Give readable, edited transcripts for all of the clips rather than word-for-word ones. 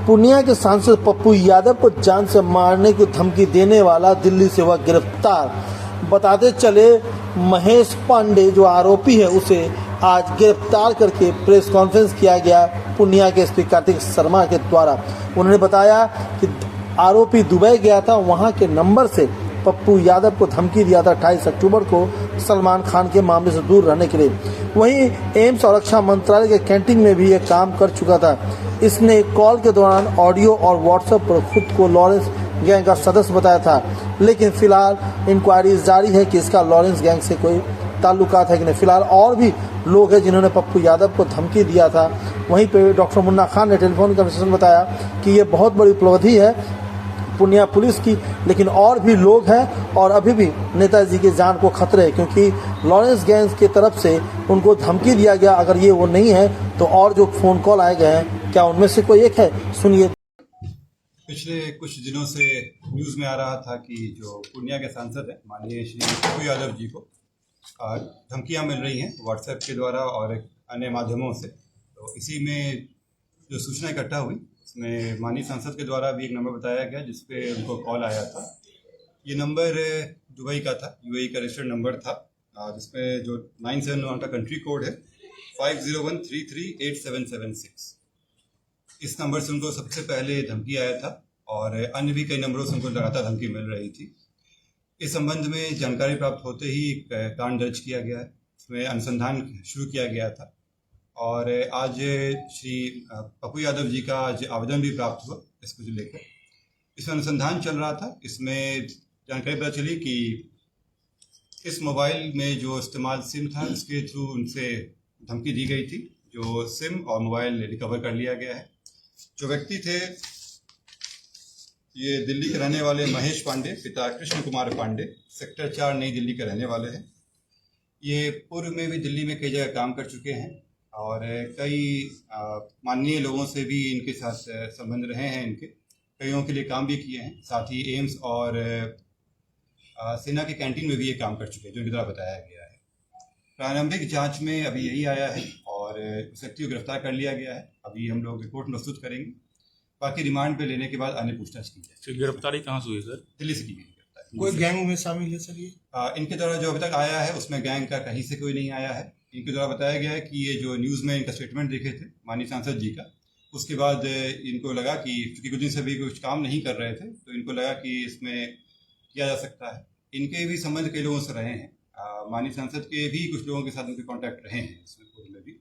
पूर्णिया के सांसद पप्पू यादव को जान से मारने की धमकी देने वाला दिल्ली से हुआ गिरफ्तार। बताते चले महेश पांडे जो आरोपी है उसे आज गिरफ्तार करके प्रेस कॉन्फ्रेंस किया गया पूर्णिया के एसपी कार्तिक शर्मा के द्वारा। उन्होंने बताया कि आरोपी दुबई गया था, वहां के नंबर से पप्पू यादव को धमकी दिया था 28 अक्टूबर को सलमान खान के मामले से दूर रहने के लिए। वहीं एम्स और रक्षा मंत्रालय के कैंटीन में भी यह काम कर चुका था। इसने कॉल के दौरान ऑडियो और व्हाट्सएप पर खुद को लॉरेंस गैंग का सदस्य बताया था, लेकिन फिलहाल इंक्वायरी जारी है कि इसका लॉरेंस गैंग से कोई ताल्लुकात है कि नहीं। फिलहाल और भी लोग हैं जिन्होंने पप्पू यादव को धमकी दिया था। वहीं पे डॉक्टर मुन्ना खान ने टेलीफोन कन्वर्सेशन बताया कि ये बहुत बड़ी उपलब्धि है पूर्णिया पुलिस की, लेकिन और भी लोग हैं और अभी भी नेताजी की जान को खतरे है, क्योंकि लॉरेंस गैंग की तरफ से उनको धमकी दिया गया। अगर ये वो नहीं है तो और जो फोन कॉल आए गए हैं, क्या उनमें से कोई एक है? सुनिए। पिछले कुछ दिनों से न्यूज़ में आ रहा था कि जो पूर्णिया के सांसद हैं माननीय श्री पप्पू यादव जी को धमकियां मिल रही हैं व्हाट्सएप के द्वारा और अन्य माध्यमों से। तो इसी में जो सूचना इकट्ठा हुई उसमें माननीय सांसद के द्वारा भी एक नंबर बताया गया जिसपे उनको कॉल आया था। ये नंबर दुबई का था, यूएई का रजिस्टर्ड नंबर था, जिसमें जो 971 का कंट्री कोड है 5013387776। इस नंबर से उनको सबसे पहले धमकी आया था और अन्य भी कई नंबरों से उनको लगातार धमकी मिल रही थी। इस संबंध में जानकारी प्राप्त होते ही कांड दर्ज किया गया है, इसमें अनुसंधान शुरू किया गया था और आज श्री पप्पू यादव जी का आज आवेदन भी प्राप्त हुआ इसको लेकर। इसमें अनुसंधान चल रहा था। इसमें जानकारी पता चली कि इस मोबाइल में जो इस्तेमाल सिम था इसके थ्रू उनसे धमकी दी गई थी। जो सिम और मोबाइल रिकवर कर लिया गया है। जो व्यक्ति थे ये दिल्ली के रहने वाले महेश पांडे, पिता कृष्ण कुमार पांडे, सेक्टर 4 नई दिल्ली के रहने वाले हैं। ये पूर्व में भी दिल्ली में कई जगह काम कर चुके हैं और कई माननीय लोगों से भी इनके साथ संबंध रहे हैं। इनके कईयों के लिए काम भी किए हैं। साथ ही एम्स और सेना के कैंटीन में भी ये काम कर चुके हैं, जो इनकी तरह बताया गया है। प्रारंभिक जांच में अभी यही आया है और उस व्यक्ति को गिरफ्तार कर लिया गया है। अभी हम लोग रिपोर्ट प्रस्तुत करेंगे, बाकी रिमांड पे लेने के बाद अन्य पूछताछ की जाएगी। गिरफ्तारी कहाँ से हुई सर? दिल्ली से की गई गिरफ्तारी। कोई गैंग में शामिल है सर? ये इनके द्वारा जो अभी तक आया है उसमें गैंग का कहीं से कोई नहीं आया है। इनके द्वारा बताया गया है कि ये जो न्यूज़ में इनका स्टेटमेंट देखे थे माननीय सांसद जी का, उसके बाद इनको लगा कि चूंकि कुछ दिन से भी कुछ काम नहीं कर रहे थे तो इनको लगा कि इसमें किया जा सकता है। इनके भी संबंध कई लोगों से रहे हैं। माननीय सांसद के भी कुछ लोगों के साथ उनके कॉन्टैक्ट रहे हैं इसमें पूर्व में भी।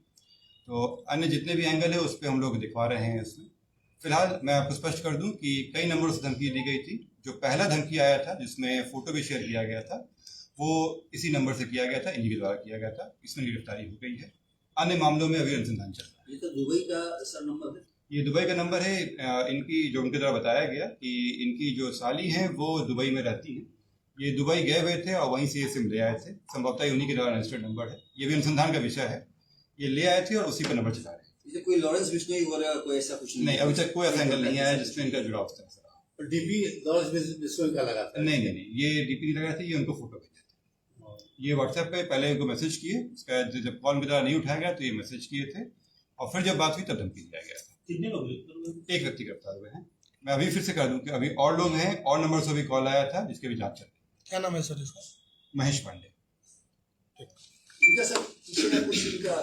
तो अन्य जितने भी एंगल है उस पर हम लोग दिखवा रहे हैं इसमें। फिलहाल मैं आपको स्पष्ट कर दूं कि कई नंबरों से धमकी दी गई थी। जो पहला धमकी आया था जिसमें फोटो भी शेयर किया गया था वो इसी नंबर से किया गया था, इन्हीं के द्वारा किया गया था। इसमें गिरफ्तारी हो गई है। अन्य मामलों में अभी अनुसंधान चल रहा है। ये तो दुबई का सर नंबर है। ये दुबई का नंबर है। इनकी जो उनके द्वारा बताया गया कि इनकी जो साली हैं वो दुबई में रहती हैं। ये दुबई गए हुए थे और वहीं से ये सिम ले आए थे। संभवतः उन्हीं के द्वारा रजिस्टर्ड नंबर है। ये भी अनुसंधान का विषय है। ये ले आए थे और उसी पर नंबर चला रहे हैं। कोई लॉरेंस बिश्नोई वगैरह कोई ऐसा कुछ नहीं, अभी तक कोई ऐसा एंगल नहीं आया जिसमें इनका जुड़ाव उस तरह से रहा। डीपी लॉरेंस बिश्नोई का लगा था? नहीं, ये डीपी नहीं लगा था। ये उनको फोटो भेजे थे। ये व्हाट्सएप पे पहले उनको मैसेज किए, उसका जब कॉल की द्वारा नहीं उठाया गया तो ये मैसेज किए थे और फिर जब बात हुई तब धमकी दिया गया था। कितने लोग? एक व्यक्ति गिरफ्तार हुए हैं। मैं अभी फिर से कर दूं कि अभी और लोग हैं और नंबर से भी कॉल आया था जिसके भी जांच चल रही है। क्या नाम है सर इसका? महेश पांडे। इनका सर किसी ने कुछ इनका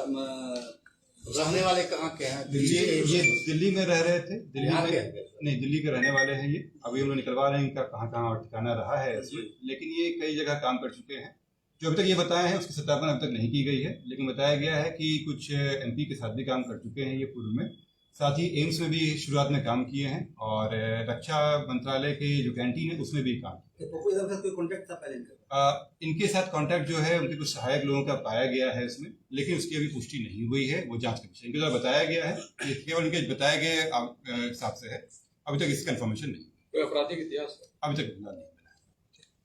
रहने वाले कहाँ के हैं? ये दिल्ली में रह रहे थे। बिहार के? नहीं, दिल्ली के रहने वाले हैं ये। अभी हम लोग निकलवा रहे हैं इनका कहाँ कहाँ ठिकाना रहा है इसमें, लेकिन ये कई जगह काम कर चुके हैं। जो अभी तक ये बताए हैं उसकी सत्यापन अभी तक नहीं की गई है, लेकिन बताया गया है कि कुछ एमपी के साथ भी काम कर चुके हैं ये पूर्व में। साथ ही एम्स में भी शुरुआत में काम किए हैं और रक्षा मंत्रालय के जो कैंटीन है उसमें भी काम किया। पप्पू यादव का कोई कांटेक्ट था पहले इनका? इनके साथ कांटेक्ट जो है उनके कुछ सहायक लोगों का पाया गया है इसमें, लेकिन उसकी अभी पुष्टि नहीं हुई है। वो जांच का विषय इनके द्वारा बताया गया है। ये केवल इनके बताए गए हिसाब से है। अभी तक इसका इन्फॉर्मेशन नहीं। कोई आपराधिक इतिहास अभी तक नहीं।